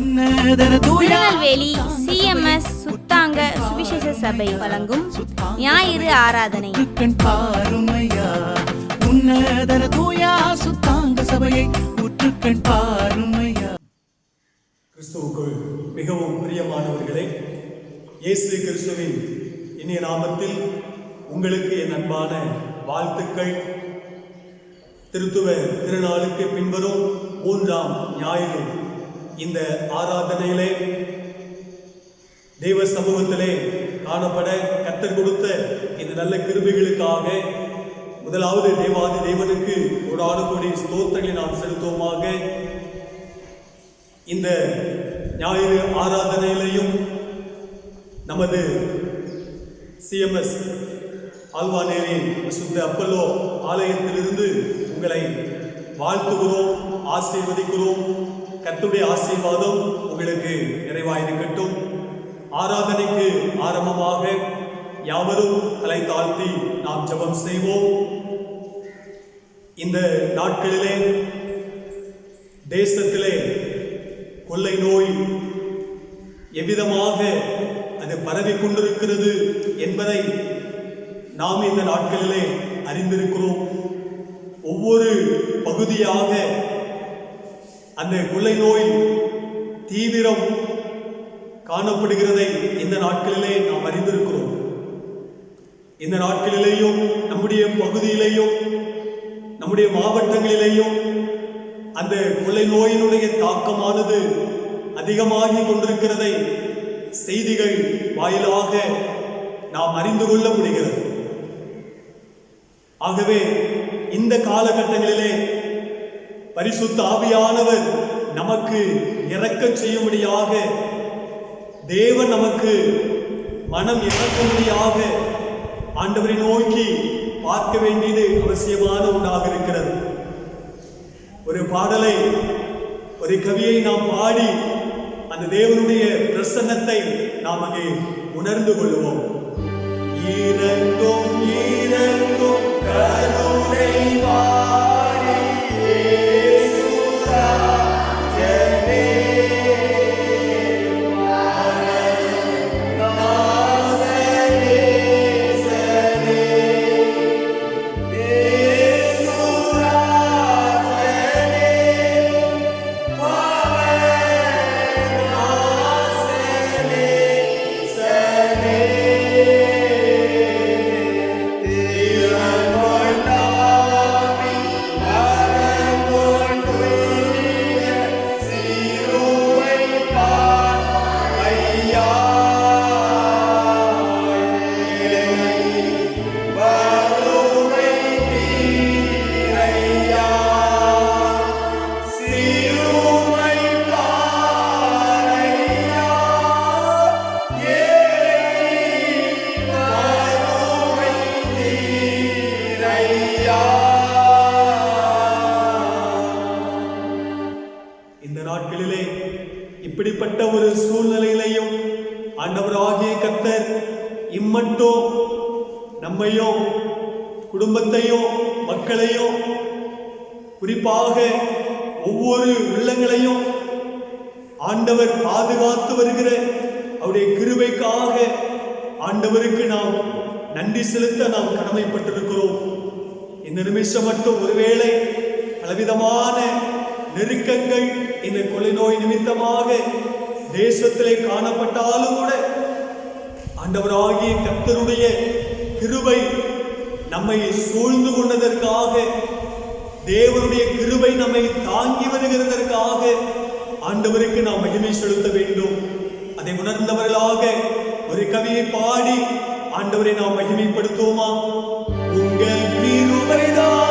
Tirunelveli CMS சுத்தாங்க சுவிசேஷ சபை வழங்கும் ஞாயிறு ஆராதனை. கிறிஸ்துவுக்குள் மிகவும் பிரியமானவர்களே, இயேசு கிறிஸ்துவின் இனிய நாமத்தில் உங்களுக்கு என் அன்பான வாழ்த்துக்கள். திருத்துவ திருநாளுக்கு பின்வரும் 3ஆம் ஞாயிறு இந்த ஆராதனையிலே தெய்வ சமூகத்திலே காணப்பட கர்த்தர் கொடுத்த இந்த நல்ல கிருபைகளுக்காக முதலாவது தேவாதி தேவனுக்கு கோடானு கோடி ஸ்தோத்திரங்களை நாம் செலுத்துவோமாக. இந்த ஞாயிறு ஆராதனையிலையும் நமது CMS ஆல்வாநேரி சுத்த அப்பல்லோ ஆலயத்திலிருந்து உங்களை வாழ்த்துகிறோம், ஆசீர்வதிக்கிறோம். கர்த்தருடைய ஆசீர்வாதம் உங்களுக்கு நிறைவாயிருக்கட்டும். ஆராதனைக்கு ஆரம்பமாக யாவரும் தலை தாழ்த்தி நாம் ஜெபம் செய்வோம். இந்த நாட்களிலே தேசத்திலே கொள்ளை நோய் எவ்விதமாக அது பரவி கொண்டிருக்கிறது என்பதை நாம் இந்த நாட்களிலே அறிந்திருக்கிறோம். ஒவ்வொரு பகுதியாக அந்த கொள்ளை நோய் தீவிரம் காணப்படுகிறதை இந்த நாட்களிலே நாம் அறிந்திருக்கிறோம். இந்த நாட்களிலேயும் நம்முடைய பகுதியிலேயும் நம்முடைய மாவட்டங்களிலேயும் அந்த கொள்ளை நோயினுடைய தாக்கமானது அதிகமாகி கொண்டிருக்கிறதை செய்திகள் வாயிலாக நாம் அறிந்து கொள்ள முடிகிறது. ஆகவே இந்த காலகட்டங்களிலே பரிசுத்த ஆவியானவர் நமக்கு இரக்கம் செய்யும்படியாக, தேவன் நமக்கு மனம் இறக்கும்படியாக ஆண்டவரை நோக்கி பார்க்க வேண்டியது அவசியமான ஒன்றாக இருக்கிறது. ஒரு பாடலை, ஒரு கவியை நாம் பாடி அந்த தேவனுடைய பிரசன்னத்தை நாம் அங்கே உணர்ந்து கொள்வோம். இறங்கும் இறங்கும் கருணை வாரி இயேசுராஜனே, நாசரேசனே, இயேசுராஜனே, பவனாசரேசனே, இந்த நாட்களிலே இப்படிப்பட்ட ஒரு சூழ்நிலையிலையும் ஆண்டவராகிய கர்த்தர் இம்மட்டும் நம்மையும் குடும்பத்தையும் மக்களையும் குறிப்பாக ஒவ்வொரு உள்ளங்களையும் ஆண்டவர் பாதுகாத்து வருகிற அவருடைய கிருபைக்காக ஆண்டவருக்கு நாம் நன்றி செலுத்த நாம் கடமைப்பட்டிருக்கிறோம். இந்த நிமிஷம் மட்டும் ஒருவேளை பலவிதமான நெருக்கங்கள் இந்த கொள்ளை நோய் நிமித்தமாக தேசத்திலே காணப்பட்டாலும் கூட ஆண்டவராகிய கர்த்தருடைய கிருபை நம்மை சூழ்ந்து கொண்டதற்காக, தேவனுடைய கிருபை நம்மை தாங்கி வருகிறதற்காக ஆண்டவருக்கு நாம் மகிமை செலுத்த வேண்டும். அதை உணர்ந்தவர்களாக ஒரு கவியை பாடி ஆண்டவரை நாம் மகிமைப்படுத்துவோமா? உங்க கிருபைதான்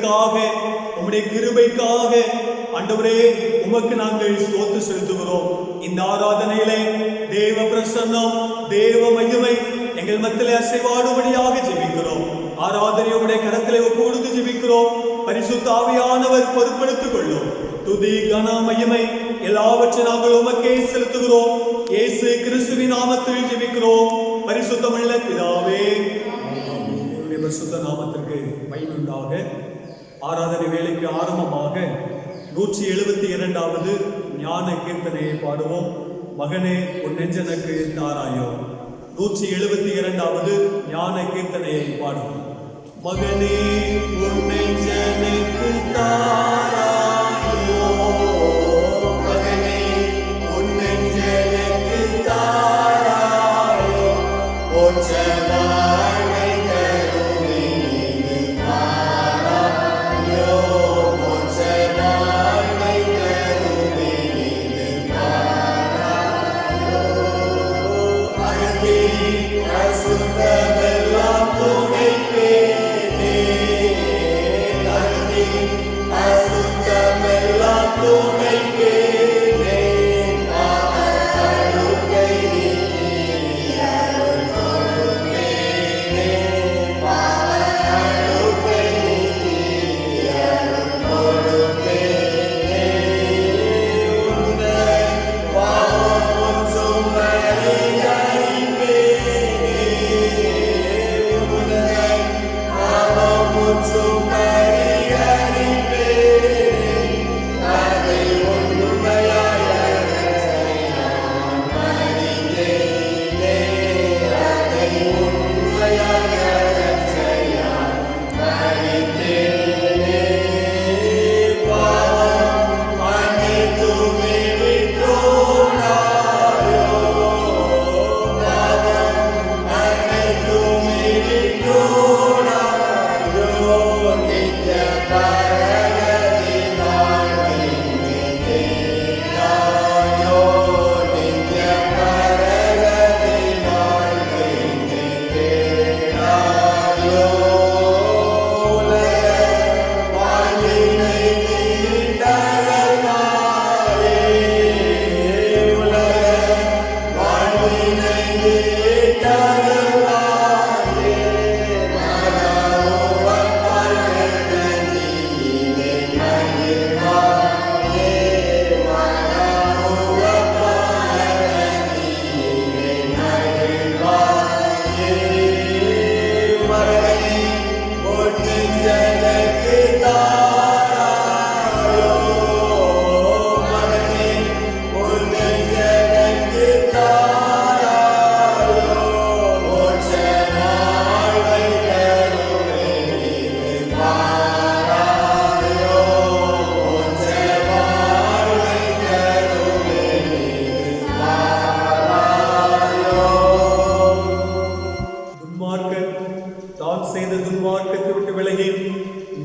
இரக்கத்திற்காக, உம்முடைய கிருபைக்காக ஆண்டவரே உமக்கு நாங்கள் ஸ்தோத்திரம் செலுத்துகிறோம். இந்த ஆராதனையிலே தேவ பிரசன்னம், தேவ மகிமை எங்கள் மத்தியிலே அசைவாடும்படியாக ஜெபிக்கிறோம். ஆராதனை உம்முடைய கரத்திலே ஒப்பு கொடுத்து ஜெபிக்கிறோம். பரிசுத்த ஆவியானவர் பொறுப்பெடுத்துக் கொள்ளும். துதி கன மகிமை எல்லாவற்றையும் நாங்கள் உமக்கே செலுத்துகிறோம். இயேசு கிறிஸ்துவின் நாமத்தில் ஜெபிக்கிறோம் பரிசுத்தமுள்ள பிதாவே. பரிசுத்த நாமத்திற்கு மகிமை உண்டாக. ஆராதனை வேலைக்கு ஆரம்பமாக 172வது ஞான கீர்த்தனையை பாடுவோம். மகனே உன் நெஞ்சனுக்கு தாராயோ. 172வது ஞான கீர்த்தனையை பாடுவோம். மகனே உன் நெஞ்சனுக்கு தாராயோ, மகனே உன் நெஞ்சனுக்கு தாராயோ,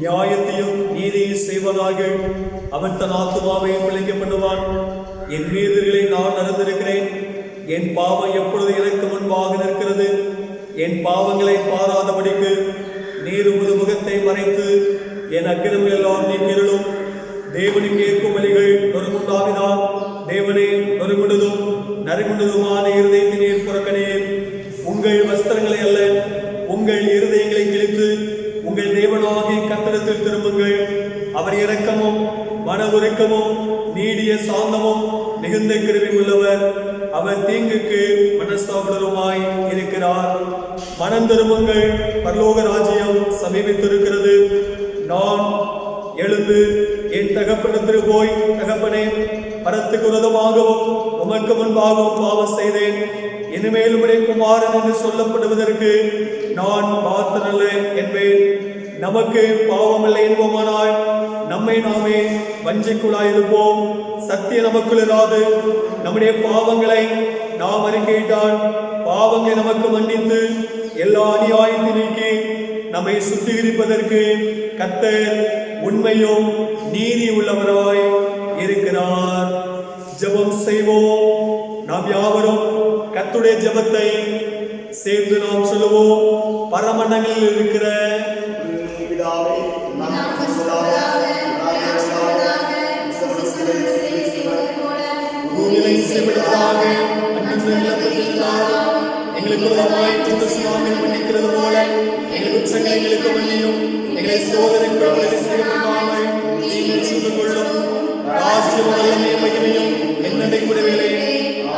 நியாயத்தையும் நீதியை செய்வதாக அவன் தன் ஆத்துமாவை பிழைக்க பண்ணுவான். என் மீறுதல்களை நான் அறிந்திருக்கிறேன். என் பாவம் எப்பொழுது எனக்கு முன்பாக நிற்கிறது. என் பாவங்களை பாராதபடிக்கு நீர் உமது முகத்தை மறைத்து என் அக்கிரமங்கள் எல்லாம் நீக்கிருளும். தேவனுக்கு ஏற்கும் பலிகள் நொறுங்குண்டாவினால் தேவனே நொறுங்குண்டதும் நறுங்குண்டதுமான இருதயத்தை நீர் புறக்கணியே. உங்கள் வஸ்திரங்களை அல்ல, உங்கள் இருதயங்களை கிழித்து உங்கள் தேவனாகிய கர்த்தரிடத்தில் திரும்புங்கள். அவர் இரக்கமும் மன உருக்கமும் நீடிய சாந்தமும் மிகுந்த கிருபை உள்ளவர். அவர் தீங்குக்கு மனஸ்தாபருமாய் இருக்கிறார். மனம் திரும்புங்கள், பரலோக ராஜ்யம் சமீபித்திருக்கிறது. நான் எழுந்து என் தகப்பனிடத்திற்கு போய், தகப்பனே, பரத்துக்கு விரோதமாகவும் உமக்கு முன்பாகவும் பாவம் செய்தேன். இனிமேல் உம்முடைய குமாரன் என்று சொல்லப்படுவதற்கு நான் பாத்திரல்ல என்பேன். நமக்கு பாவமில்லை என்போமானால் நம்மை நாமே வஞ்சிக்குள்ளாயிருப்போம். சத்தியம் நமக்குள் இராது. நம்முடைய பாவங்களை நாம் அறிக்கையிட்டால் பாவங்களை நமக்கு மன்னித்து எல்லா அநியாயத்தை நீக்கி நம்மை சுத்திகரிப்பதற்கு கர்த்தர் உண்மையும் நீதி உள்ளவராய் இருக்கிறார். ஜெபம் செய்வோம். நாம் யாவரும் கர்த்தருடைய ஜெபத்தை சேர்ந்து நாம் சொல்லுவோம். பரமண்டங்களில் இருக்கிற பிதாவே, ஆசிரியர்கள் செய்யப்படாமல் நீங்கள் செய்து கொள்ளும் ராஜ்யம் வல்லமை மகிமையும் என்னை முடிவிலே.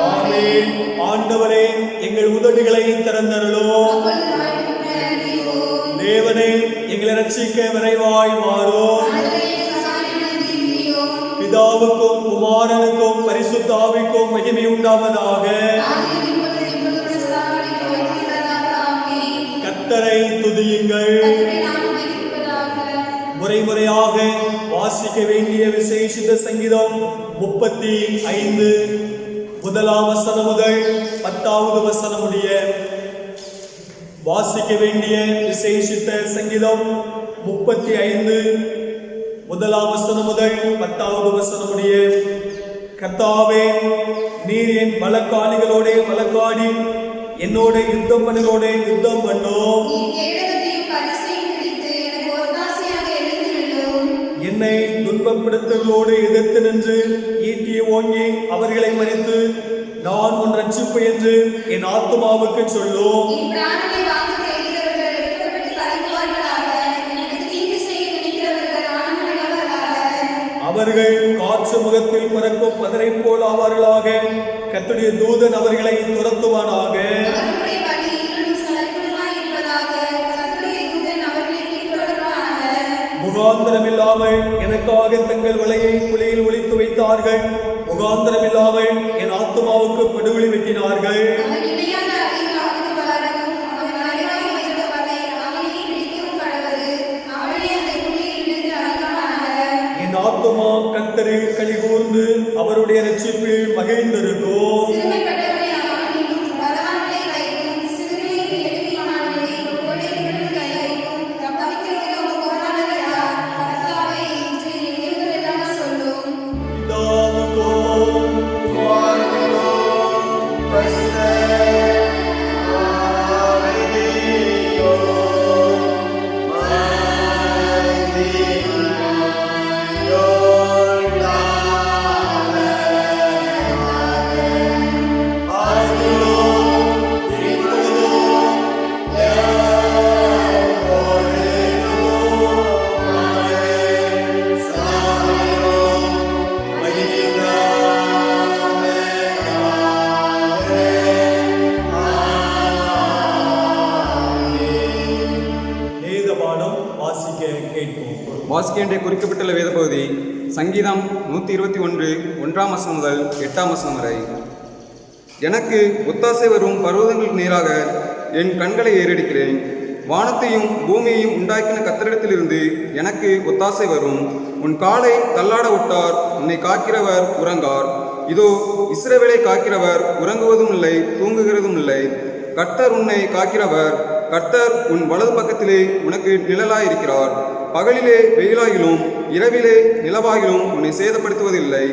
ஆமென். ஆண்டவரே, எங்கள் உதடுகளை திறந்தருளும். தேவனே, எங்களை ரட்சிக்க விரைவாய் மாறும். பிதாவுக்கும் குமாரனுக்கும் பரிசுத்த ஆவிக்கும் மகிமை உண்டாவதாக. கர்த்தரை துதியுங்கள். முறைமுறையாக வாசிக்க வேண்டிய விசேஷித்த சங்கீதம் 35 முதலாம் வசனம் முதல் 10வது வசனம் முடிய. வாசிக்க வேண்டிய விசேஷித்த சங்கீதம் 35 முதலாம் வசனம் முதல் 10வது வசனம் முடிய. கர்த்தாவே, நீர் என் வழக்காளிகளோட வழக்காடி என்னோட யுத்தம் பண்ணினோட யுத்தம் பண்ணோம். என்னை துன்பப்படுத்தவர்களோடு எதிர்த்து நின்று ஈட்டியை ஓங்கி அவர்களை மறித்து நான் உன் ரட்சிப்பு என்று என் ஆத்துமாவுக்கு சொல்லும். அவர்கள் காற்று முகத்தில் பறக்கும் பதரை போல் ஆவார்களாக. கர்த்தருடைய தூதன் அவர்களை துரத்துவானாக. முகாந்திரமில்லாமல் எனக்காக தங்கள் வலையை குழியில் ஒளித்து வைத்தார்கள். முகாந்திரமில்லாமல் என் ஆத்துமாவுக்கு படுகொலை வெட்டினார்கள். என் ஆத்துமா கர்த்தரில் களிகூர்ந்து அவருடைய ரட்சிப்பில் மகிழ்ந்திருக்கும். வாசிக்க வேண்டிய குறிக்கப்பட்டுள்ள வேத பகுதி சங்கீதம் 121 1ஆம் வசனம் முதல் 8ஆம் வசனம் வரை. எனக்கு ஒத்தாசை வரும் பர்வதங்களுக்கு நேராக என் கண்களை ஏறெடுக்கிறேன். வானத்தையும் பூமியையும் உண்டாக்கின கர்த்தரிடத்திலிருந்து எனக்கு ஒத்தாசை வரும். உன் காலை தள்ளாட விட்டார், உன்னை காக்கிறவர் உறங்கார். இதோ இஸ்ரவேலை காக்கிறவர் உறங்குவதும் இல்லை, தூங்குகிறதும் இல்லை. கர்த்தர் உன்னை காக்கிறவர். கர்த்தர் உன் வலது பக்கத்திலே உனக்கு நிழலாயிருக்கிறார். பகலிலே வெயிலாகிலும் இரவிலே நிலவாகிலும் உன்னை சேதப்படுத்துவதில்லை.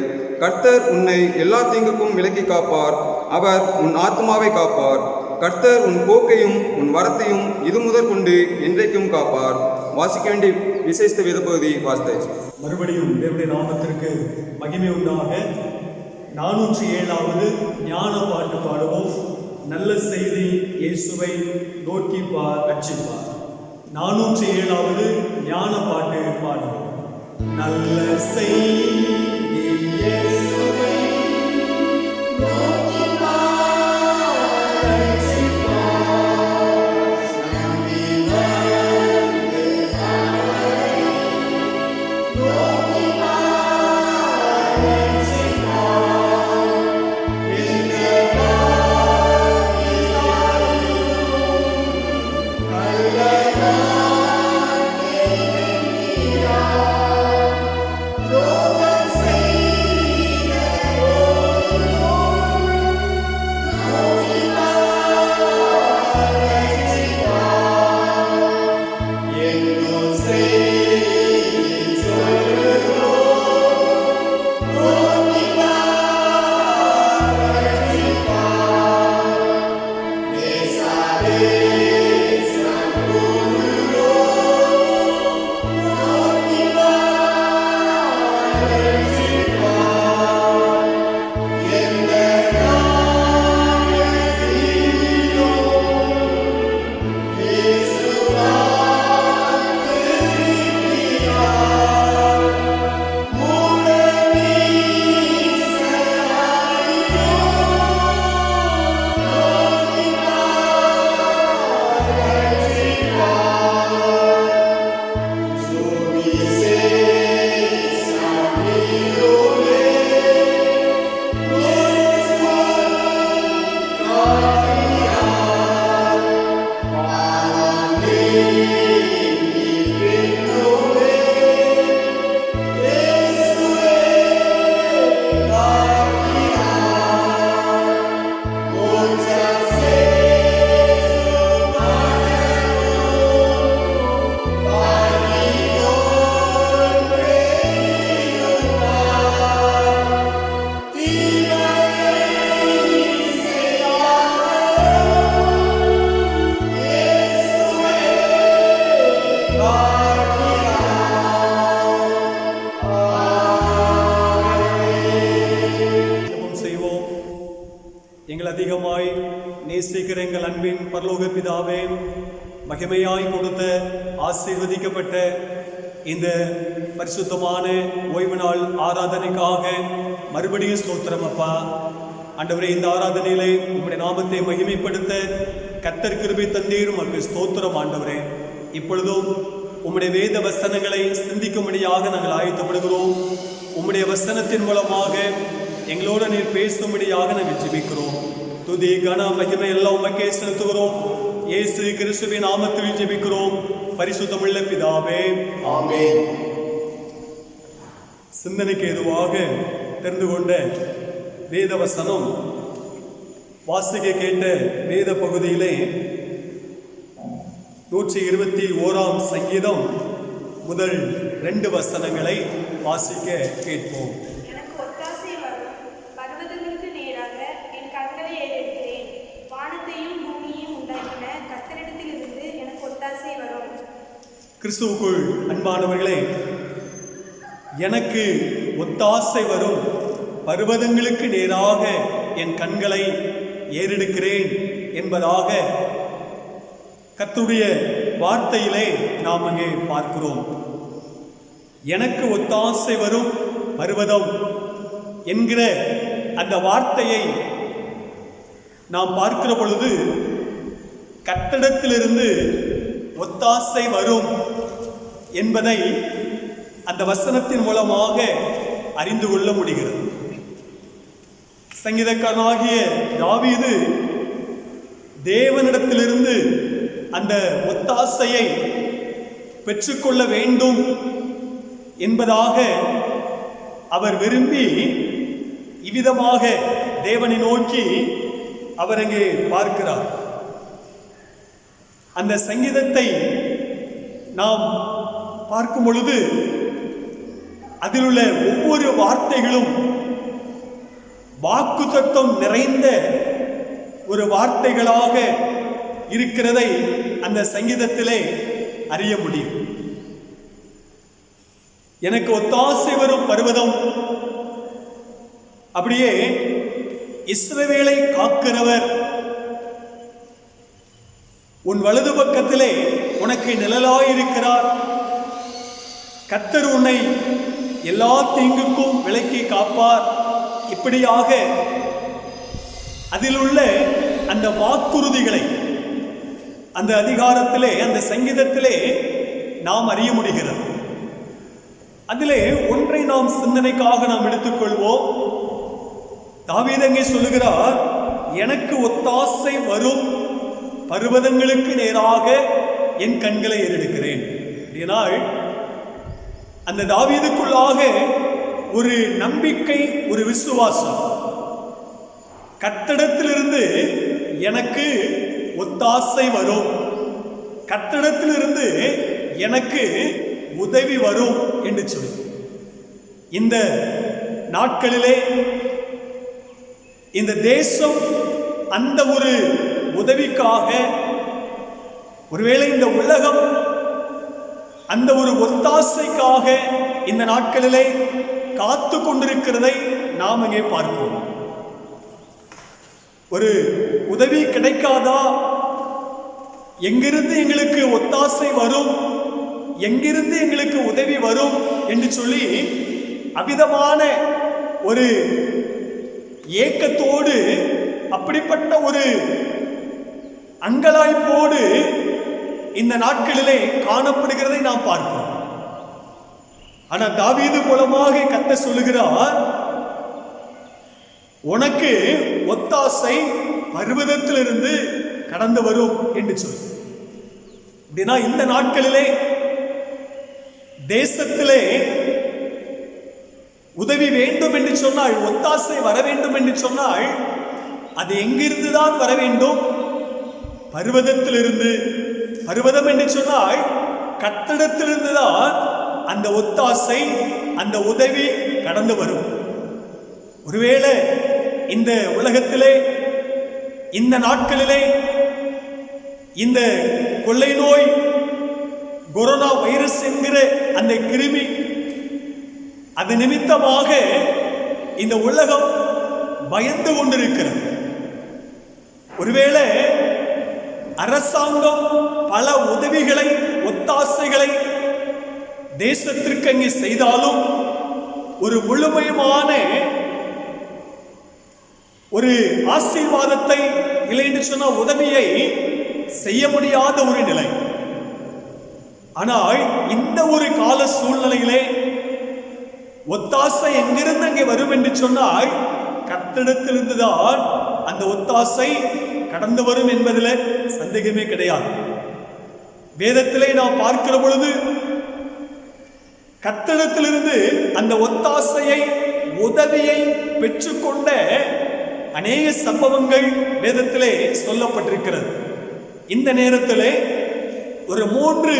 கர்த்தர் உன்னை எல்லா தீங்குக்கும் விலக்கி காப்பார். அவர் உன் ஆத்மாவை காப்பார். கர்த்தர் உன் போக்கையும் உன் வரத்தையும் இது முதற் கொண்டு என்றைக்கும் காப்பார். வாசிக்க வேண்டிய விசேஷ வேத பகுதி வாசித்தாச்சு. மறுபடியும் தேவனுடைய நாமத்திற்கு மகிமை உண்டாக 407வது ஞான பாட்டு பாடுவோம். நல்ல செய்தி இயேசுவை நோக்கி ரட்சிப்பார். 407வது ஞான பாட்டு பாடுவோம். நல்ல செய்தி இயேசுவை நோக்கி Oh மகிமையாய் கொடுத்த ஆசீர்வதிக்கப்பட்ட இந்த பரிசுத்தமான ஓய்வு நாள் ஆராதனைக்காக மறுபடியும் ஸ்தோத்திரம் அப்பா. ஆண்டவரே, இந்த ஆராதனையிலே உம்முடைய நாமத்தை மகிமைப்படுத்த கர்த்தர் கிருபை தந்தீர், உமக்கு ஸ்தோத்திரம் ஆண்டவரே. இப்பொழுதும் உம்முடைய வேத வசனங்களை சிந்திக்கும்படியாக நாங்கள் ஆயத்தப்படுகிறோம். உம்முடைய வசனத்தின் மூலமாக எங்களோடு நீர் பேசும்படியாக நாங்கள் ஜெபிக்கிறோம். துதி கன மகிமை எல்லாம் உமக்கே செலுத்துகிறோம். இயேசு கிறிஸ்துவின் நாமத்தில் ஜெபிக்கிறோம் பரிசுத்தமுள்ள பிதாவே, ஆமென். சிந்தனைக்கு ஏதுவாக தெரிந்து கொண்ட வேத வசனம், வாசிக்க கேட்ட வேத பகுதியிலே 121ஆம் சங்கீதம் முதல் 2 வசனங்களை வாசிக்க கேட்போம். எனக்கு ஒத்தாசை வரும், பர்வதங்களுக்கு நேராக என் கண்களை ஏறெடுக்கிறேன். வானத்தையும் பூமியையும் உண்டாக்கின கர்த்தரிடத்திலிருந்து எனக்கு ஒத்தாசை வரும். கிறிஸ்துவுக்குள் அன்பானவர்களே, எனக்கு ஒத்தாசை வரும், பர்வதங்களுக்கு நேராக என் கண்களை ஏறெடுக்கிறேன் என்பதாக கர்த்தருடைய வார்த்தையிலே நாம் அங்கே பார்க்கிறோம். எனக்கு ஒத்தாசை வரும் பர்வதம் என்கிற அந்த வார்த்தையை நாம் பார்க்கிற பொழுது கர்த்தரிடத்திலிருந்து ஒத்தாசை வரும் என்பதை அந்த வசனத்தின் மூலமாக அறிந்து கொள்ள முடிகிறது. சங்கீதக்காரனாகிய தாவீது தேவனிடத்திலிருந்து அந்த ஒத்தாசையை பெற்றுக்கொள்ள வேண்டும் என்பதாக அவர் விரும்பி இவ்விதமாக தேவனை நோக்கி அவர் அங்கே பார்க்கிறார். அந்த சங்கீதத்தை நாம் பார்க்கும் பொழுது அதில் உள்ள ஒவ்வொரு வார்த்தைகளும் வாக்குத்தத்தம் நிறைந்த ஒரு வார்த்தைகளாக இருக்கிறதை அந்த சங்கீதத்திலே அறிய முடியும். எனக்கு ஒத்தாசை வரும் பர்வதம், அப்படியே இஸ்ரவேலை காக்கிறவர், உன் வலது பக்கத்திலே உனக்கு நிழலாயிருக்கிறார், கர்த்தர் உன்னை எல்லா தீங்குக்கும் விலக்கி காப்பார். இப்படியாக அதில் உள்ள அந்த வாக்குறுதிகளை அந்த அதிகாரத்திலே, அந்த சங்கீதத்திலே நாம் அறிய முடிகிறது. அதிலே ஒன்றை நாம் சிந்தனைக்காக நாம் எடுத்துக்கொள்வோம். தாவீது அங்கே சொல்லுகிறார், எனக்கு ஒத்தாசை வரும், பர்வதங்களுக்கு நேராக என் கண்களை ஏறெடுக்கிறேன். அப்படினால் அந்த தாவீதுக்குள்ளாக ஒரு நம்பிக்கை, ஒரு விசுவாசம், கர்த்தரிடத்திலிருந்து எனக்கு ஒத்தாசை வரும், கர்த்தரிடத்திலிருந்து எனக்கு உதவி வரும் என்று சொல்லி இந்த நாட்களிலே இந்த தேசம் அந்த ஒரு உதவிக்காக, ஒருவேளை இந்த உலகம் அந்த ஒரு ஒத்தாசைக்காக இந்த நாட்களிலே காத்து கொண்டிருக்கிறதை நாம் இங்கே பார்க்கிறோம். ஒரு உதவி கிடைக்காதா, எங்கிருந்து எங்களுக்கு ஒத்தாசை வரும், எங்கிருந்து எங்களுக்கு உதவி வரும் என்று சொல்லி அவிதமான ஒரு ஏக்கத்தோடு, அப்படிப்பட்ட ஒரு அங்கலாய்ப்போடு இந்த நாட்களிலே காணப்படுகிறதை நாம் பார்க்கிறோம். ஆனால் தாவீது மூலமாக கர்த்தர் சொல்லுகிறார், உனக்கு ஒத்தாசை பர்வதத்திலிருந்து கடந்து வரும் என்று சொல்லி. அப்படின்னா இந்த நாட்களிலே தேசத்திலே உதவி வேண்டும் என்று சொன்னால், ஒத்தாசை வர வேண்டும் என்று சொன்னால், அது எங்கிருந்து தான் வர வேண்டும்? பர்வதத்திலிருந்து. பர்வதம் என்று சொன்னால் கர்த்தரிடத்திலிருந்து தான் அந்த ஒத்தாசை, அந்த உதவி கடந்து வரும். ஒருவேளை இந்த உலகத்திலே, இந்த நாட்களிலே இந்த கொள்ளை நோய், கொரோனா வைரஸ் என்கிற அந்த கிருமி, அது நிமித்தமாக இந்த உலகம் பயந்து கொண்டிருக்கிறது. ஒருவேளை அரசாங்கம் பல உதவிகளை ஒத்தாசைகளை தேசத்திற்கு அங்கே செய்தாலும் ஒரு முழுமையான ஒரு ஆசீர்வாதத்தை இல்லை என்று சொன்ன உதவியை செய்ய முடியாத ஒரு நிலை. ஆனால் இந்த ஒரு கால சூழ்நிலையிலே ஒத்தாசை எங்கிருந்து அங்கே வரும் என்று சொன்னால் கர்த்தரிடத்திலிருந்துதான் அந்த ஒத்தாசை கடந்து வரும் என்பதில் சந்தேகமே கிடையாது. வேதத்திலே நாம் பார்க்கிற பொழுது கர்த்தரிடத்திலிருந்து அந்த ஒத்தாசையை உதவியை பெற்றுக்கொண்ட அநேக சம்பவங்கள் வேதத்திலே சொல்லப்பட்டிருக்கிறது. இந்த நேரத்திலே ஒரு 3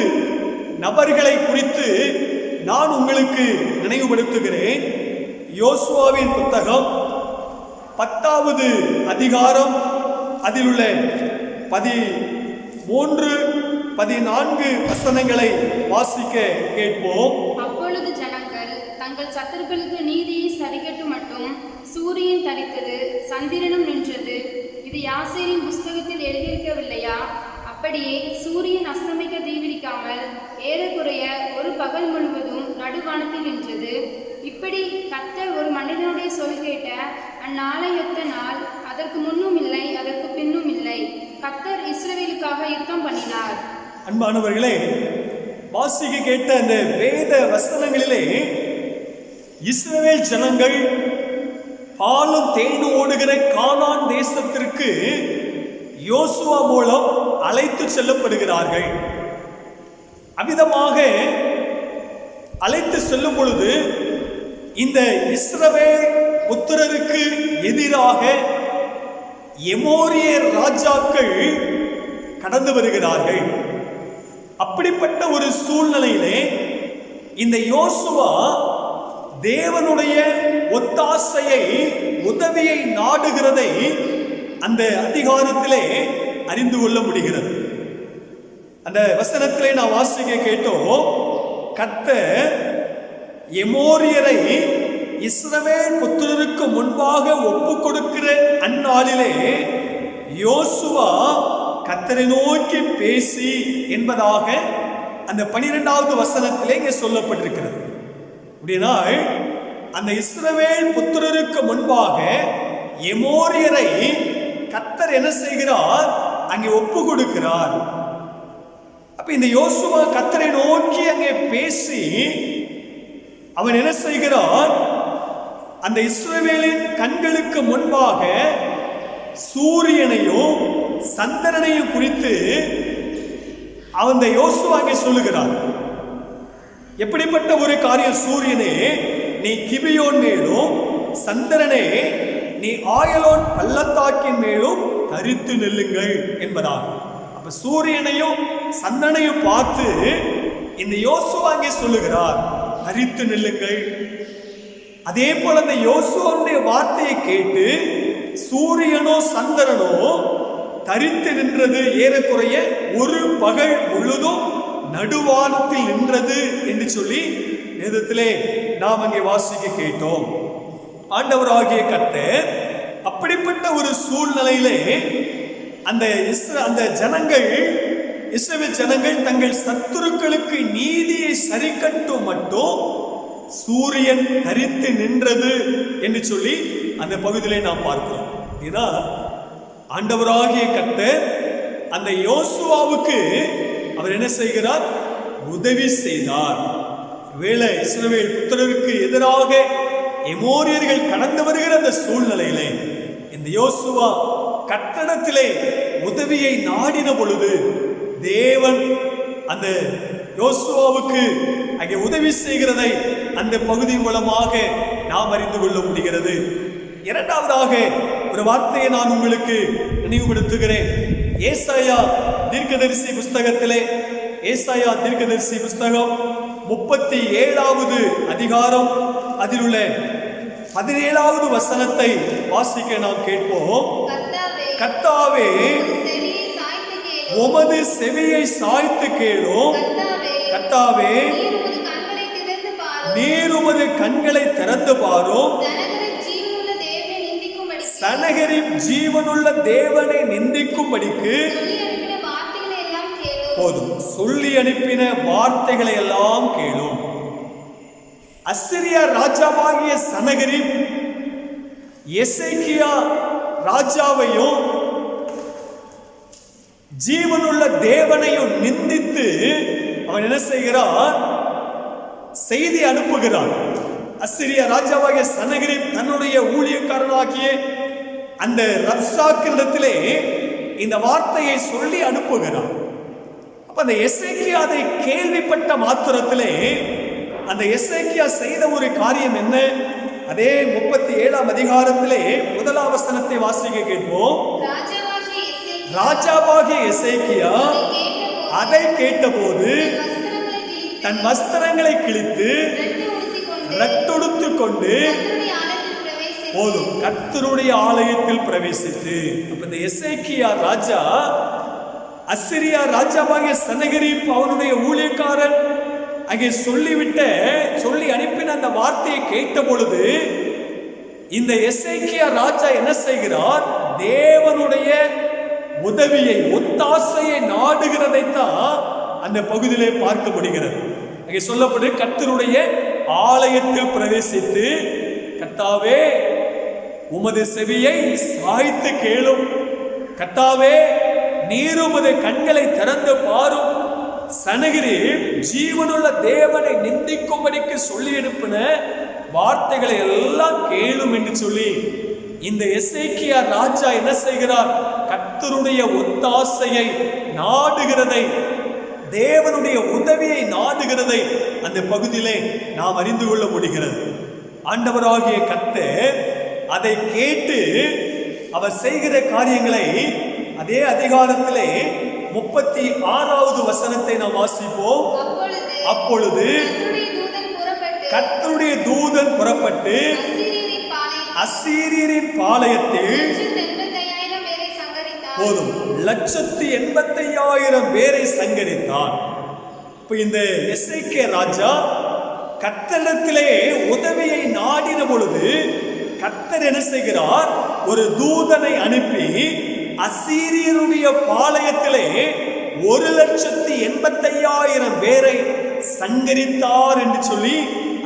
நபர்களை குறித்து நான் உங்களுக்கு நினைவுபடுத்துகிறேன். யோசுவாவின் புத்தகம் 10வது அதிகாரம் அதில் உள்ள 13, 14 வசனங்களை வாசிக்க கேட்போம். அப்பொழுது ஜனங்கள் தங்கள் சத்துருக்களுக்கு நீதியை சரிகட்டு மட்டும் சூரியன் தரித்தது, சந்திரனும் நின்றது, இது யாசேரின் புஸ்தகத்தில் எழுதியிருக்கவில்லையா? அப்படியே சூரியன் அஸ்தமிக்க தீவிரிக்காமல் ஏறக்குறைய ஒரு பகல் முழுவதும் நடுவானத்தில் நின்றது. இப்படி கர்த்தர் ஒரு மனிதனுடைய சொல் கேட்ட அந்நாளை ஒத்த நாள் அதற்கு முன்னும் இல்லை, அதற்கு பின்னும் இல்லை. கர்த்தர் இஸ்ரவேலுக்காக யுத்தம் பண்ணினார். அன்பானவர்களே, வாசிக்க கேட்ட அந்த வேத வசனங்களிலே இஸ்ரவேல் ஜனங்கள் பாலும் தேனும் ஓடுகிற கானான் தேசத்திற்கு யோசுவா மூலம் அழைத்து செல்லப்படுகிறார்கள். அவ்விதமாக அழைத்து செல்லும் பொழுது இந்த இஸ்ரவேல் புத்திரருக்கு எதிராக எமோரியர் ராஜாக்கள் கடந்து வருகிறார்கள். அப்படிப்பட்ட ஒரு சூழ்நிலையிலே இந்த யோசுவா தேவனுடைய ஒத்தாசையை உதவியை நாடுகிறதை அந்த அதிகாரத்திலே அறிந்து கொள்ள முடிகிறது. அந்த வசனத்திலே நான் வாசிக்க கேட்டோம், கர்த்தர் எமோரியரை இஸ்ரவேல் புத்திரருக்கு முன்பாக ஒப்பு கொடுக்கிற அந்நாளிலே யோசுவா கர்த்தரை நோக்கி பேசி என்பதாக அந்த 12வது வசனத்திலே இங்கே சொல்லப்பட்டிருக்கிறது. அப்படின்னா அந்த இஸ்ரவேல் புத்திரருக்கு முன்பாக எமோரியரை கர்த்தர் என்ன செய்கிறார்? அங்கே ஒப்பு கொடுக்கிறார். அப்ப இந்த யோசுவா கர்த்தரை நோக்கி அங்கே பேசி அவன் என்ன செய்கிறான்? அந்த இஸ்ரவேலின் கண்களுக்கு முன்பாக சூரியனையும் சந்திரனையும் குறித்து அவன் யோசுவா அங்கே சொல்லுகிறான். எப்படிப்பட்ட ஒரு காரியம்? சூரியனே, நீ கிபியோன் மேலும், சந்திரனே, நீ ஆயலோன் பள்ளத்தாக்கின் மேலும் தரித்து நில்லுங்கள் என்பதாகும். அப்ப சூரியனையும் சந்திரனையும் பார்த்து இந்த யோசுவா அங்கே சொல்லுகிறார், தரித்து நில்லுங்கள். அதே போல அந்த யோசுவாவுடைய வார்த்தையை கேட்டு சூரியனோ சந்திரனோ தரித்து நின்றது. ஏறக்குறைய ஒரு பகல் முழுதும் நடுவானத்தில் நின்றது என்று சொல்லி வேதத்திலே நாம் அங்கே வாசிக்க கேட்டோம். ஆண்டவராகிய கர்த்தர் அப்படிப்பட்ட ஒரு சூழ்நிலையிலே அந்த ஜனங்கள், இஸ்ரவேல் ஜனங்கள் தங்கள் சத்துருக்களுக்கு நீதியை சரிக்கட்டும் மட்டும் சூரியன் தரித்து நின்றது என்று சொல்லி அந்த பகுதியிலே நாம் பார்க்கிறோம். இதுதான் ஆண்டவராகிய கர்த்தர் அந்த யோசுவாவுக்கு அவர் என்ன செய்கிறார்? உதவி செய்தார். வேளை இஸ்ரவேல் புத்திரருக்கு எதிராக எமோரியர்கள் கடந்து வருகிற அந்த சூழ்நிலையிலே இந்த யோசுவா கர்த்தரிடத்திலே உதவியை நாடின பொழுது தேவன் அந்த யோசுவாவுக்கு அங்கே உதவி செய்கிறதை அந்த பகுதி மூலமாக நாம் அறிந்து கொள்ள முடிகிறது. இரண்டாவதாக ஒரு வார்த்தையை நான் உங்களுக்கு நினைவுபடுத்துகிறேன். ஏசாயா தீர்க்கதரிசி புஸ்தகத்திலே, ஏசாயா தீர்க்கதரிசி புஸ்தகம் 37வது அதிகாரம் அதில் உள்ள 17வது வசனத்தை வாசிக்க நாம் கேட்போம். கர்த்தாவே, உமது செவியை சாய்த்து கேளும். கர்த்தாவே, நீர் உமது கண்களை திறந்து பாரும். சனகரின் ஜீவனுள்ள தேவனை நிந்திக்கும்படிக்கு போதும். சொல்லி அனுப்பின வார்த்தைகளை எல்லாம் கேளும். அசிரியா ராஜாவாகிய சனகரிப் எசேக்கியா ராஜாவையும் ஜீவனுள்ள தேவனையும் நிந்தித்து அவன் என்ன செய்கிறான்? செய்தி அனுப்புகிறான். அசிரியா ராஜாவாகிய சனகரிப் தன்னுடைய ஊழியக்காரனாகிய அந்த ரப்சாக்கினிடத்திலே இந்த வார்த்தையை சொல்லி அனுப்புகிறான். அப்ப அந்த எசேக்கியா அதை கேள்விப்பட்ட மாத்திரத்திலே அந்த எசேக்கியா செய்த ஒரு காரியம் என்ன? அதே 37ஆம் அதிகாரத்திலே 1ஆம் வசனத்தை வாசிக்க கேட்போம். ராஜாவாகிய எசேக்கியா அதை கேட்டபோது தன் வஸ்திரங்களை கிழித்து ரட்டுடுத்து கொண்டு போதும் கர்த்தருடைய ஆலயத்தில் பிரவேசித்து. அப்ப இந்த எசேக்கியா ராஜா அசிரியா ராஜாவாகிய சனகரிப் அவனுடைய ஊழியக்காரன் அங்கே சொல்லி அனுப்பின அந்த வார்த்தையை கேட்ட பொழுது இந்த எசேக்கியா ராஜா என்ன செய்கிறார்? தேவனுடைய உதவியை ஒத்தாசையை நாடுகிறதைத்தான் அந்த பகுதியிலே பார்க்க முடிகிறது. அங்கே சொல்லப்படு கர்த்தருடைய ஆலயத்தில் பிரவேசித்து, கர்த்தாவே உமது செவியை சாய்த்து கேளும், கர்த்தாவே நீர் உமது கண்களை திறந்து பாரும், சனகரிப் ஜீவனுள்ள தேவனை நிந்திக்கும்படிக்கு சொல்லி அனுப்பின வார்த்தைகளை எல்லாம் கேளும் என்று சொல்லி இந்த எசேக்கியா ராஜா என்ன செய்கிறார்? கர்த்தருடைய ஒத்தாசையை நாடுகிறதை, தேவனுடைய உதவியை நாடுகிறதை அந்த பகுதியிலே நாம் அறிந்து கொள்ள முடிகிறது. ஆண்டவராகிய கர்த்தர் அதை கேட்டு அவர் செய்கிற காரியங்களை அதே அதிகாரத்திலே 36வது வசனத்தை நாம் வாசிப்போம். அப்பொழுது கர்த்தருடைய தூதன் புறப்பட்டு அசீரியரின் பாளையத்தில் போதும் 185,000 பேரை சங்கரித்தான். இப்ப இந்த எசேக்கியா ராஜா கர்த்தரிடத்திலே உதவியை நாடின பொழுது கர்த்தர் என்ன செய்கிறார்? ஒரு தூதனை அனுப்பி அசீரியருடைய பாளையத்திலே 185,000 பேரை சங்கரித்தார் என்று சொல்லி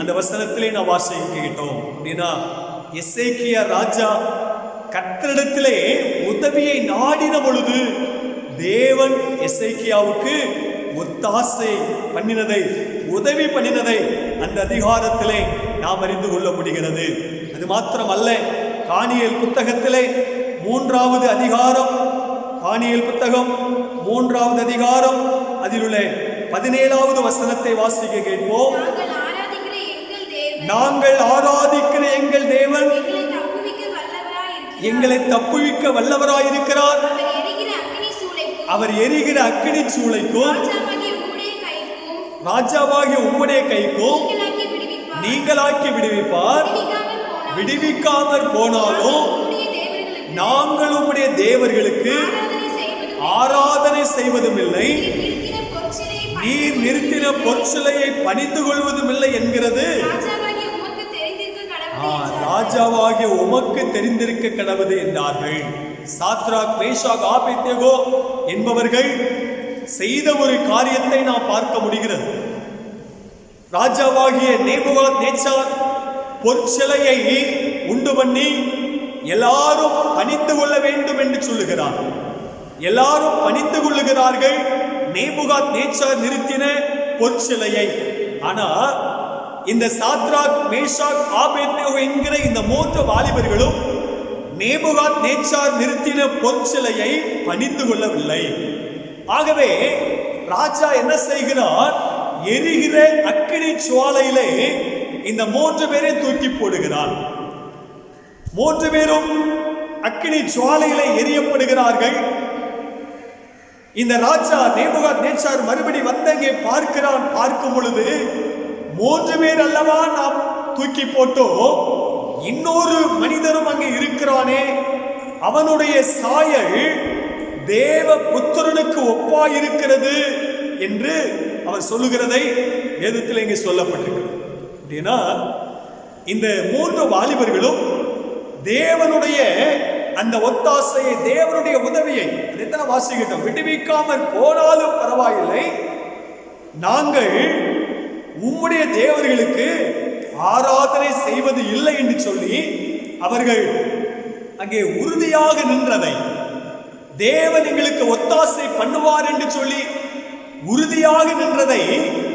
அந்த வசனத்திலே நான் வாசிக்க கேட்டோம். அப்படின்னா எசேக்கியா ராஜா கர்த்தரிடத்திலே உதவியை நாடின பொழுது தேவன் எசேக்கியாவுக்கு ஒத்தாசை பண்ணினதை, உதவி பண்ணினதை அந்த அதிகாரத்திலே நாம் அறிந்து கொள்ள முடிகிறது. அது மாத்திரமல்ல, தானியேல் புத்தகத்திலே 3வது அதிகாரம், தானியேல் புத்தகம் 3வது அதிகாரம் அதில் உள்ள 17வது வசனத்தை வாசிக்க கேட்போம். நாங்கள் ஆராதிக்கிற எங்கள் தேவன் எங்களை தப்புவிக்க வல்லவராயிருக்கிறார். அவர் எரிகிற அக்கினி சூளைக்கும் ராஜாவாகிய உம்முடைய கைக்கும் நீங்களாக்கி விடுவிப்பார். விடுவிக்காமற் போனாலும் நாங்கள் உம்முடைய தேவர்களுக்கு ஆராதனை செய்வதும் இல்லை, நீர் நிறுத்தின பொற்சிலையை பணிந்து கொள்வதும் இல்லை என்கிறது. ராஜாவாகிய உமக்கு தெரிந்திருக்க கடவுது என்றார்கள். சாத்ராக், மேஷாக், ஆபேத்நேகோ என்பவர்கள் செய்த ஒரு காரியத்தை நாம் பார்க்க முடிகிறது. ராஜாவாகிய நேபுகாத்நேச்சார் பொற்சிலையை உண்டு பண்ணி எல்லாரும் பணிந்து கொள்ள வேண்டும் என்று சொல்லுகிறார். எல்லாரும் பணிந்து கொள்ளுகிறார்கள் நேபுகாத்நேச்சார் நிறுத்தின பொற்சிலையை. ஆனா இந்த சாத்ராக், மேஷாக், ஆபேத்நேகோ என்கிற இந்த 3 வாலிபர்களும் நேபுகாத்நேச்சார் நிறுத்தின பொற்சிலையை பணிந்து கொள்ளவில்லை. ஆகவே ராஜா என்ன செய்கிறார்? எரிகிற அக்கினி சுவாலையிலே இந்த 3 பேரை தூக்கி போடுகிறார். 3 பேரும் அக்கினி சுவாலையிலே எரியப்படுகிறார்கள். இந்த ராஜா நேபுகாத்நேச்சார் மறுபடி வந்தங்கே பார்க்கிறான். பார்க்கும் பொழுது 3 பேர் அல்லவா நாம் தூக்கி போட்டோம், இன்னொரு மனிதரும் அங்கே இருக்கிறானே, அவனுடைய சாயல் தேவ புத்திரனுக்கு ஒப்பாயிருக்கிறது என்று அவர் சொல்லுகிறதை வேதத்தில் இங்கே சொல்லப்பட்டிருக்கிறது. அப்படின்னா இந்த 3 வாலிபர்களும் தேவனுடைய அந்த ஒத்தாசையை, தேவனுடைய உதவியை எத்தனை வாசிக்கிட்டோம், விடுவிக்காமல் போனாலும் பரவாயில்லை, நாங்கள் உம்முடைய தேவர்களுக்கு ஆராதனை செய்வது இல்லை என்று சொல்லி அவர்கள் அங்கே உறுதியாக நின்றதை, தேவன் எங்களுக்கு ஒத்தாசை பண்ணுவார் என்று சொல்லி உறுதியாக நின்றதை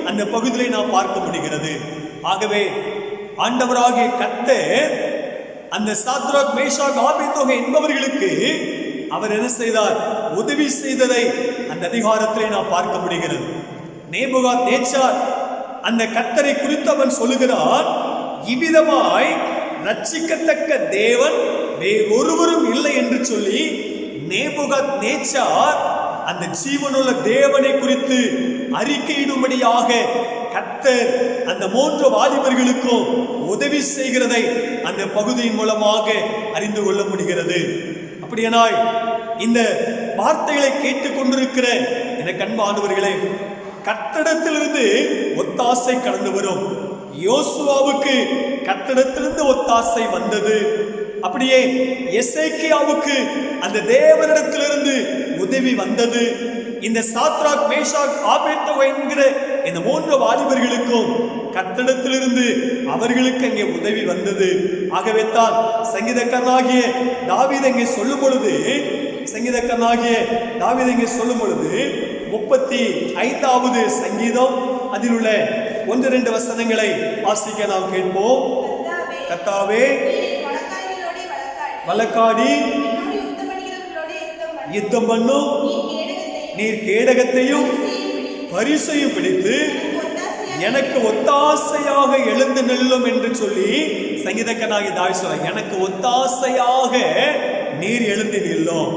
அந்த பகுதியிலே நாம் பார்க்க முடிகிறது. ஆகவே ஆண்டவராகிய கர்த்தர் அந்த சாத்ராக், மேஷாக், ஆபேத்நேகோ என்பவர்களுக்கு அவர் என்ன செய்தார், உதவி செய்ததை அந்த அதிகாரத்திலே நாம் பார்க்க முடிகிறது. நேபுகாத்நேச்சார் அந்த கர்த்தரை குறித்து அவன் சொல்லுகிறான், இவ்விதமாய் ரட்சிக்கத்தக்க தேவன் வேறொருவரும் இல்லை என்று சொல்லி நேபுகாத்நேச்சார் அந்த ஜீவனுள்ள தேவனை குறித்து அறிக்கையிடும்படியாக கர்த்தர் அந்த 3 வாலிபர்களுக்கும் உதவி செய்கிறதை அந்த பகுதியின் மூலமாக அறிந்து கொள்ள முடிகிறது. அப்படியானால் இந்த வார்த்தைகளை கேட்டுக் கொண்டிருக்கிற எனக்கு அன்பானவர்களே, கர்த்தரிடத்திலிருந்து ஒத்தாசை கடந்து வரும். யோசுவாவுக்கு கர்த்தரிடத்திலிருந்து ஒத்தாசை வந்தது. அப்படியே எசேக்கியாவுக்கு அந்த தேவனிடத்திலிருந்து உதவி வந்தது. இந்த சாத்ராக், மேஷாக், ஆபேத்நேகோ என்கிற இந்த 3 வாலிபர்களுக்கும் கர்த்தரிடத்திலிருந்து அவர்களுக்கு அங்கே உதவி வந்தது. ஆகவே தான் சங்கீதக்காரனாகிய தாவீது அங்கே சொல்லும் பொழுது 35வது சங்கீதம் அதில் உள்ள 1-2 வசனங்களை வாசிக்க நாம் கேட்போம். கர்த்தாவே, வழக்காடி யுத்தம் பண்ணும், நீர் கேடகத்தையும் பரிசையும் பிடித்து எனக்கு ஒத்தாசையாக எழுந்து நெல்லும் என்று சொல்லி சங்கீதக்காரனாகிய தாவீது சொல்றார், எனக்கு ஒத்தாசையாக நீர் எழுந்து நில்லும்.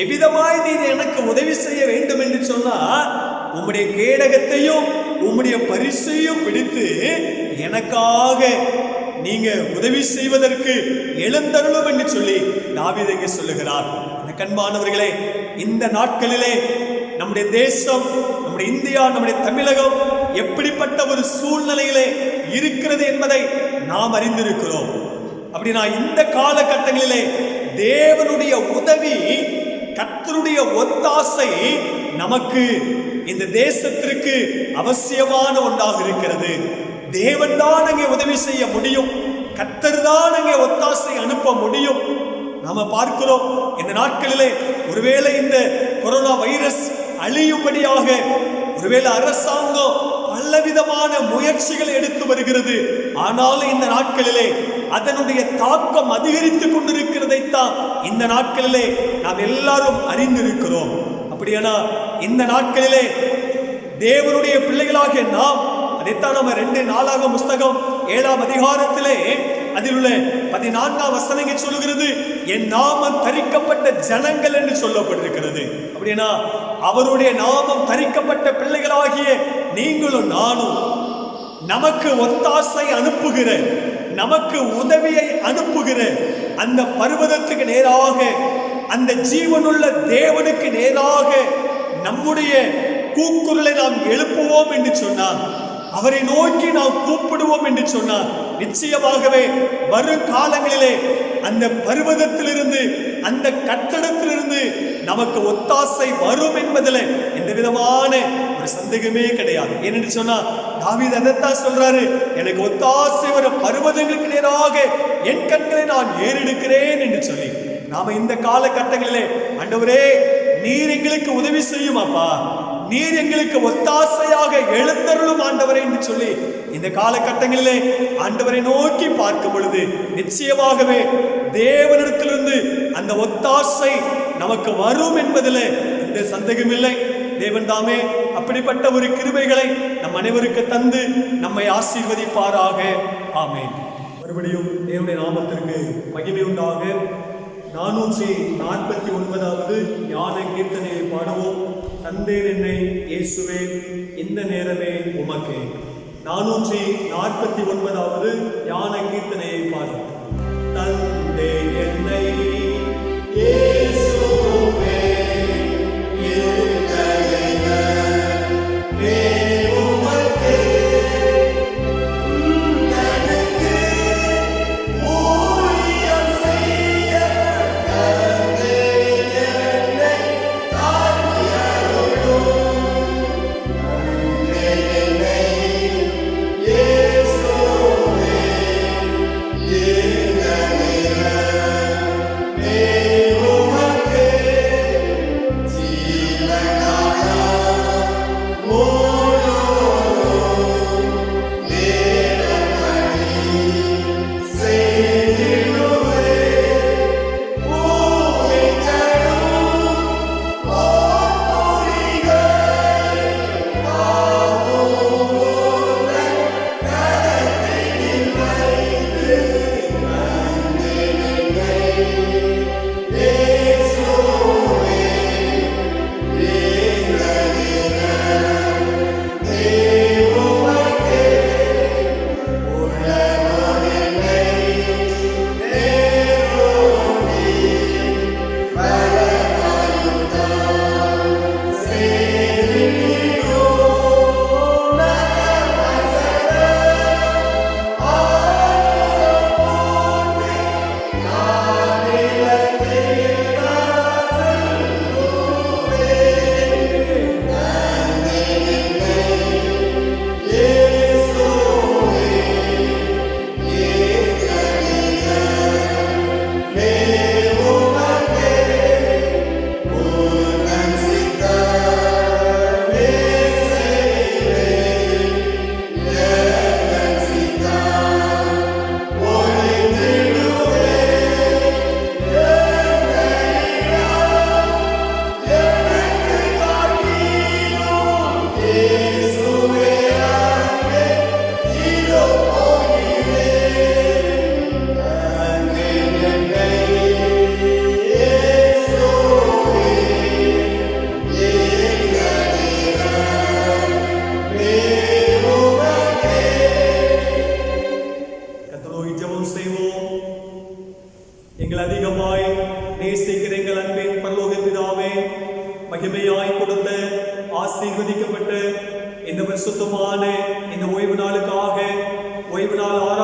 எவ்விதமாய் நீர் எனக்கு உதவி செய்ய வேண்டும் என்று சொன்னால், உம்முடைய கேடகத்தையும் உம்முடைய பரிசையும் பிடித்து எனக்காக நீங்க உதவி செய்வதற்கு எழுந்தருளும் என்று சொல்லி தாவீது இங்கே சொல்லுகிறார். கண்பானவர்களே, இந்த நாட்களிலே நம்முடைய தேசம், நம்முடைய இந்தியா, நம்முடைய தமிழகம் எப்படிப்பட்ட ஒரு சூழ்நிலையிலே இருக்கிறது என்பதை நாம் அறிந்திருக்கிறோம். அப்படின்னா இந்த காலகட்டங்களிலே தேவனுடைய உதவி, கர்த்தருடைய ஒத்தாசை நமக்கு இந்த தேசத்திற்கு அவசியமான ஒன்றாக இருக்கிறது. தேவன் தான் அங்கே உதவி செய்ய முடியும், கர்த்தர் தான் அங்கே ஒத்தாசை அனுப்ப முடியும். நாம பார்க்கிறோம் இந்த நாட்களிலே ஒருவேளை இந்த கொரோனா வைரஸ் அழியும்படியாக ஒருவேளை அரசாங்கம் பலவிதமான முயற்சிகளை எடுத்து வருகிறது. ஆனாலும் இந்த நாட்களிலே அதனுடைய தாக்கம் அதிகரித்துக் கொண்டிருக்கிறதைத்தான் இந்த நாட்களிலே நாம் எல்லாரும் அறிந்திருக்கிறோம். அப்படியானா இந்த நாட்களிலே தேவனுடைய பிள்ளைகளாகிய நாம் அதைத்தான் நம்ம 2 நாளாகமம் புஸ்தகம் 7ஆம் அதிகாரத்திலே அதில் உள்ள 14ஆம் வசனம் சொல்லுகிறது, என் நாமம் தரிக்கப்பட்ட ஜனங்கள் என்று சொல்லப்பட்டிருக்கிறது. அப்படின்னா அவருடைய நாமம் தரிக்கப்பட்ட பிள்ளைகளாகிய நீங்களும் நானும் நமக்கு ஒத்தாசை அனுப்புகிற, நமக்கு உதவியை அனுப்புகிற அந்த பர்வதத்துக்கு நேராக, அந்த ஜீவனுள்ள தேவனுக்கு நேராக நம்முடைய கூக்குரலை நாம் எழுப்புவோம் என்று சொன்னார், அவரை நோக்கி நாம் கூப்பிடுவோம் என்று சொன்னார், நிச்சயமாகவே வரும் காலங்களிலே அந்த பர்வதத்திலிருந்து, அந்த கட்டடத்திலிருந்து நமக்கு ஒத்தாசை வரும் என்பதில் எந்த விதமான ஒரு சந்தேகமே கிடையாது. ஏனென்று சொன்னா தாவீது அதைத்தான் சொல்றாரு, எனக்கு ஒத்தாசை வரும் பர்வதங்களுக்கு நேராக என் கண்களை நான் ஏறெடுக்கிறேன் என்று சொல்லி நாம இந்த காலகட்டங்களிலே ஆண்டவரே நீர் எங்களுக்கு உதவி செய்யுமாப்பா, நீர் எங்களுக்கு ஒத்தாசையாக எழுந்தருளும் ஆண்டவரே என்று சொல்லி இந்த காலகட்டங்களிலே ஆண்டவரை நோக்கி பார்க்கும் பொழுது நிச்சயமாகவே தேவனிடத்திலிருந்து அந்த ஒத்தாசை நமக்கு வரும் என்பதில் எந்த சந்தேகமில்லை. தேவன் தாமே அப்படிப்பட்ட ஒரு கிருபைகளை நம் அனைவருக்கு தந்து நம்மை ஆசீர்வதிப்பாராக. ஆமென். மறுபடியும் தேவனுடைய நாமத்திற்கு மகிமை உண்டாக. 449வது ஞான கீர்த்தனையை பாடுவோம். தந்தேன் என்னை இயேசுவே இந்த நேரமே உமக்கே. 449வது ஞான கீர்த்தனையை பாடுவோம். தந்தேன் என்னை இயேசுவே இந்த நேரமே உமக்கே. எனக்கு ஊழியம் செய்ய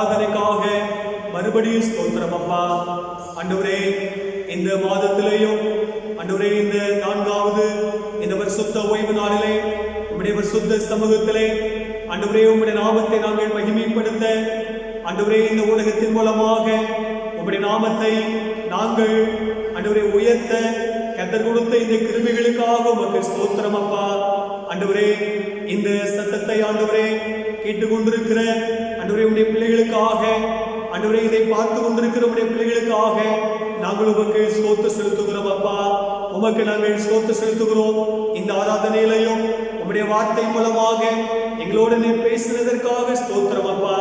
ஆராதனைக்காக மறுபடியும் ஸ்தோத்திரம் அப்பா. ஆண்டவரே, இந்த மாதத்திலேயும் ஆண்டவரே, இந்த 4வது இந்த பரிசுத்த ஓய்வு நாளிலே உம்முடைய பரிசுத்த சமூகத்திலே ஆண்டவரே உம்முடைய நாமத்தை நாங்கள் மகிமைப்படுத்த ஆண்டவரே இந்த ஊடகத்தின் மூலமாக உம்முடைய நாமத்தை நாங்கள் ஆண்டவரே உயர்த்த கர்த்தர் கொடுத்த இந்த கிருபைகளுக்காக உமக்கு ஸ்தோத்திரம் அப்பா. ஆண்டவரே, இந்த சத்தத்தை ஆண்டவரே கேட்டுக்கொண்டிருக்கிற ஆண்டவரே உம்முடைய பிள்ளைகளுக்காக ஆண்டவரே இதை பார்த்து கொண்டிருக்கிற உம்முடைய பிள்ளைகளுக்காக நாங்கள் உமக்கு ஸ்தோத்திரம் செலுத்துகிறோம் அப்பா. உமக்கு நாங்கள் ஸ்தோத்திரம் செலுத்துகிறோம். இந்த ஆராதனையிலையும் உம்முடைய வார்த்தை மூலமாக எங்களோடு நீர் பேசினதற்காக ஸ்தோத்திரம் அப்பா.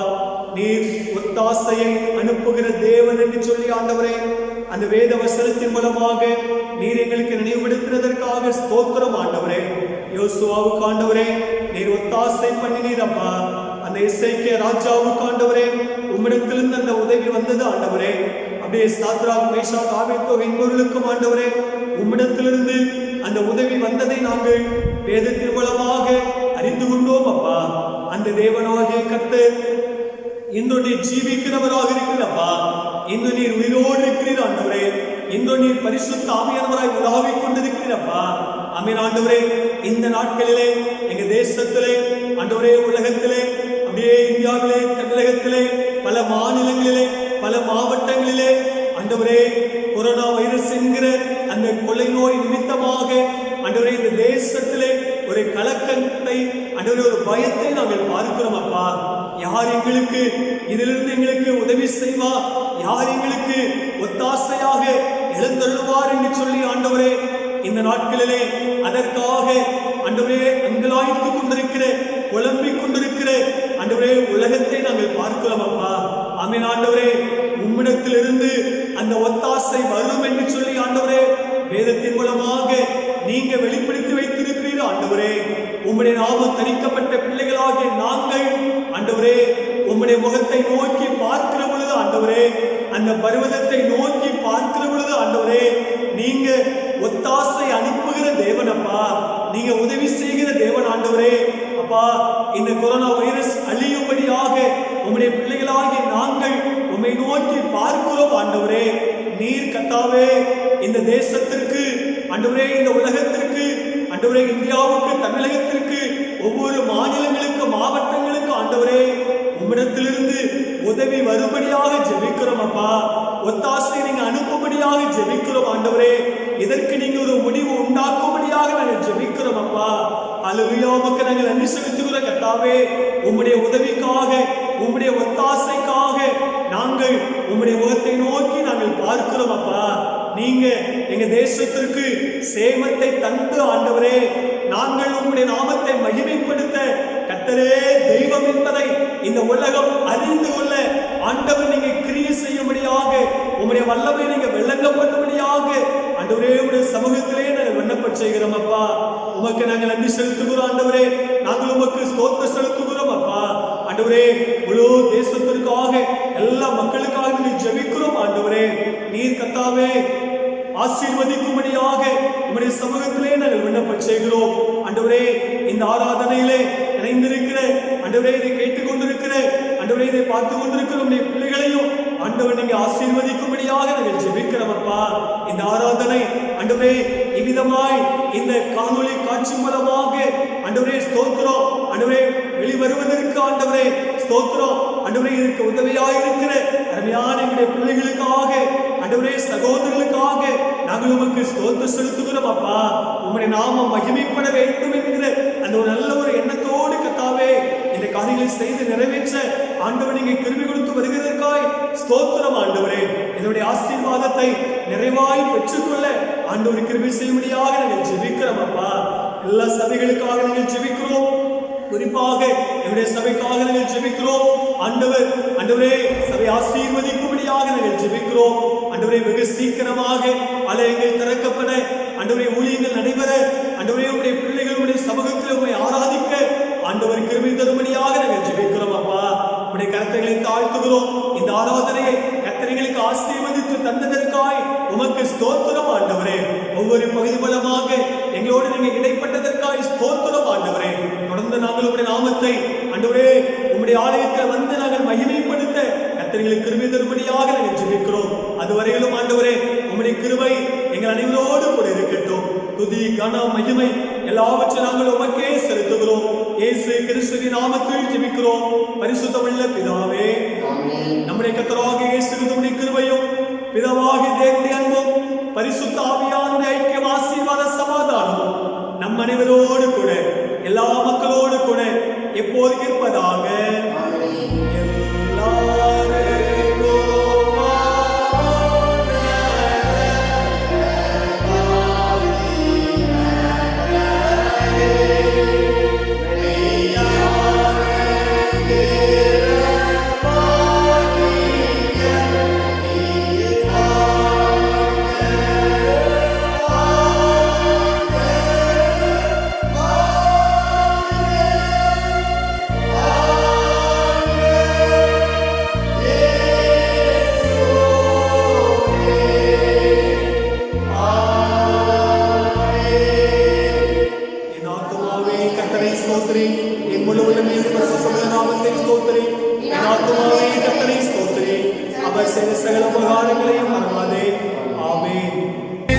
நீர் ஒத்தாசையை அனுப்புகிற தேவன் என்று சொல்லி ஆண்டவரே அந்த வேத வசனத்தின் மூலமாக நீர் எங்களுக்கு நினைவுபடுத்தினதற்காக ஸ்தோத்திரம் ஆண்டவரே. யோசுவாவுக்கு ஆண்டவரே நீர் ஒத்தாசை பண்ணினீர் அப்பா. அந்த எசேக்கியா ராஜாவுக்கு ஆண்டவரே உம்மிடத்திலிருந்து அந்த உதவி வந்தது ஆண்டவரே. அப்படியே சாத்ராக் மேஷாக் ஆபேத்நேகோ என்பவர்களுக்கும் ஆண்டவரே உம்மிடத்திலிருந்து அந்த உதவி வந்ததை நாங்கள் வேதத்தின் மூலமாக அறிந்து கொண்டோம் அப்பா. அந்த தேவனாகிய கர்த்தர் இன்று நீர் ஜீவிக்கிறவராக இருக்கிறப்பா. இன்று நீர் உயிரோடு இருக்கிறீர் ஆண்டவரே. இன்று நீர் பரிசுத்த ஆவியானவராய் உலாவிக் கொண்டிருக்கிறப்பா. ஆமென் ஆண்டவரே. இந்த நாட்களிலே எங்க தேசத்திலே ஆண்டவரே, உலகத்திலே அப்படியே இந்தியாவிலே, தமிழகத்திலே, பல மாநிலங்களிலே, பல மாவட்டங்களிலே ஆண்டவரே கொரோனா வைரஸ் என்கிற அந்த கொள்ளை நோய் நிமித்தமாக ஆண்டவரே இந்த தேசத்திலே ஒரு கலக்கத்தை ஆண்டவரே ஒரு பயத்தை நாங்கள் பார்க்கிறோம் அப்பா. யார் எங்களுக்கு இதிலிருந்து எங்களுக்கு உதவி செய்வா, யார் எங்களுக்கு ஒத்தாசையாக எழுந்தருளுவார் என்று சொல்லி ஆண்டவரே இந்த நாட்களிலே அதற்காக ஆண்டவரே அங்கலாய்த்துக் கொண்டிருக்கிற குழம்பிக் கொண்டிருக்கிற ஆண்டவரே உலகத்தை நாங்கள் பார்க்கிறோம் அப்பா. ஆமென் ஆண்டவரே. உம்மிடத்திலிருந்து அந்த ஒத்தாசை வரும் என்று சொல்லி ஆண்டவரே வேதத்தின் மூலமாக நீங்க வெளிப்படுத்தி வைத்திருக்கிறீர் ஆண்டவரே. உம்முடைய நாமம் தரிக்கப்பட்ட பிள்ளைகளாகிய நாங்கள் ஆண்டவரே உம்முடைய முகத்தை நோக்கி பார்க்கிற பொழுது ஆண்டவரே, அந்த பர்வதத்தை நோக்கி பார்க்கிற பொழுது ஆண்டவரே, நீங்க ஒத்தாசை அனுப்புகிற தேவனப்பா. நீங்க உதவி செய்கிற தேவன் ஆண்டவரே. அப்பா, இந்த கொரோனா வைரஸ் அழியும்படியாக உம்முடைய பிள்ளைகளாகிய நாங்கள் உம்மை நோக்கி பார்க்கிறோம் ஆண்டவரே. நீர் கர்த்தாவே இந்த தேசத்திற்கு ஆண்டவரே, இந்த உலகத்திற்கு ஆண்டவரே, இந்தியாவுக்கு, தமிழகத்திற்கு, ஒவ்வொரு மாநிலங்களுக்கு, மாவட்டங்களுக்கு ஆண்டவரே உம்மிடத்திலிருந்து உதவி வரும்படியாக ஜெபிக்கிறோம் அப்பா. ஒத்தாசை நீங்க அனுப்பும்படியாக ஜெபிக்கிறோம் ஆண்டவரே. இதற்கு நீங்க ஒரு முடிவு உண்டாக்கும்படியாக நாங்கள் ஜெபிக்கிறோம் அப்பா. அல்லேலூயா. உமக்கு நாங்கள் நன்றி செலுத்துகிறோம் கர்த்தாவே. உம்முடைய உதவிக்காக, உம்முடைய ஒத்தாசைக்காக நாங்கள் உம்முடைய முகத்தை நோக்கி நாங்கள் பார்க்கிறோம் அப்பா. நீங்க எங்க தேசத்திற்கு சேமத்தை தந்து ஆண்டவரே, நாங்கள் உம்முடைய நாமத்தை மகிமைப்படுத்த கர்த்தரே தெய்வம் என்பதை இந்த உலகம் அறிந்து கொள்ள ஆண்டவர் நீங்க கிரியை செய்யும்படியாக, உம்முடைய வல்லமை நீங்க விளங்கப்படும்படியாக ஆண்டவரே உம்முடைய சமூகத்திலே நாங்கள் விண்ணப்பம் செய்கிறோம் அப்பா. உமக்கு நாங்கள் நன்றி செலுத்துகிறோம் ஆண்டவரே. நாங்கள் உமக்கு ஸ்தோத்திரம் செலுத்துகிறோம் அப்பா. ஆண்டவரே, முழு தேசத்திற்காக, எல்லா மக்களுக்காக நாங்கள் ஜெபிக்கிறோம் ஆண்டவரே. நீர் கர்த்தாவே ஆசீர்வதிக்கும்படியாக உம்முடைய சமூகத்திலே நாங்கள் விண்ணப்பம் செய்கிறோம் ஆண்டவரே. இந்த ஆராதனையிலே இணைந்திருக்கிற ஆண்டவரே, இதை கேட்டுக்கொண்டிருக்கிற ஆண்டவரே, இதை பார்த்து கொண்டிருக்கிற உம்முடைய பிள்ளைகளையும் ஆண்டவர் நீங்க ஆசீர்வதிக்கும்படியாக நாங்கள் ஜெபிக்கிறோம் அப்பா. இந்த ஆராதனை ஆண்டவரே இவ்விதமாய் இந்த காணொளி காட்சி மூலமாக ஆண்டவரே ஸ்தோத்திரம் ஆண்டவரே வெளிவருவதற்கு ஆண்டவரே ஸ்தோத்திரம் ஆண்டவரே இதற்கு உதவியாக இருக்கிற அருமையான எங்களுடைய பிள்ளைகளுக்காக ஆண்டவரே சகோதரர்களுக்காக நாங்கள் உமக்கு ஸ்தோத்திரம் செலுத்துகிறோம் அப்பா. உம்முடைய நாமம் மகிமைப்பட வேண்டும் என்கிற அந்த ஒரு நல்ல ஒரு எண்ணத்தோடு கர்த்தாவே இந்த காரியங்களை செய்து நிறைவேற்ற ஆண்டவர் நீங்க கிருபை கொடுத்து வருகிறதற்காய் ஸ்தோத்திரம் ஆண்டவரே. இதனுடைய ஆசீர்வாதத்தை நிறைவாய் பெற்றுக்கொள்ள ஆண்டவர் கிருபை செய்யும்படியாக நாங்கள் ஜெபிக்கிறோம் அப்பா. எல்லா சபைகளுக்காக நாங்கள் ஜெபிக்கிறோம். குறிப்பாக என்னுடைய சபைக்காக நாங்கள் ஜெபிக்கிறோம் ஆண்டவர். ஆண்டவரே சபை ஆசீர்வதிக்கும்படியாக நாங்கள் ஜெபிக்கிறோம் ஆண்டவரே. வெகு சீக்கிரமாக ஆலயங்கள் திறக்கப்பட ஆண்டவரே, ஊழியங்கள் நடைபெற ஆண்டவரே, உடைய பிள்ளைகள் உடைய சமூகத்தில் உண்மை ஆராதிக்க ஆண்டவர் கிருபை தரும்படியாக நாங்கள் ஜெபிக்கிறோம் அப்பா. உடைய கர்த்தர்களை தாழ்த்துகிறோம். இந்த ஆராதனையை கர்த்தர்களுக்கு ஆசீர்வதித்து தந்ததற்காய் உமக்கு ஸ்தோத்திரம் ஆண்டவரே. ஒவ்வொரு பகுதி மூலமாக எங்களோடு நீங்க இடைப்பட்டதற்காய் ஸ்தோத்திரம் ஆண்டவரே. தொடர்ந்து நாங்கள் உடைய நாமத்தை ஆண்டவரே உம்முடைய ஆலயத்தில் வந்து நாங்கள் மகிமைப்படுத்த கர்த்தர்களுக்கு கிருபை தரும்படியாக நாங்கள் ஜெபிக்கிறோம். அதுவரையிலும் ஆண்டவரே உம்முடைய கிருபை எங்கள் அனைவரோடு கூட இருக்கட்டும். துதி கன மகிமை எல்லாவற்றையும் நாங்கள் உமக்கே செலுத்துகிறோம். இயேசு கிறிஸ்துவின் நாமத்தில் ஜெபிக்கிறோம் பரிசுத்தமுள்ள பிதாவே. நம்முடைய கர்த்தராகிய இயேசு கிறிஸ்துவின் கிருபையும் பிதாவாகிய தேவனுடைய அன்பும் பரிசுத்த ஆவியானுடைய ஐக்கியம் ஆசீர்வாத சமாதானமும் நம் அனைவரோடு கூட எல்லா மக்களோடு கூட எப்போது இருப்பதாக.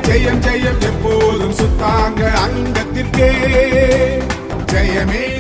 ஜெயம் ஜெயம் எப்போதும் சுத்தாங்க அங்கத்திற்கே ஜெயமே.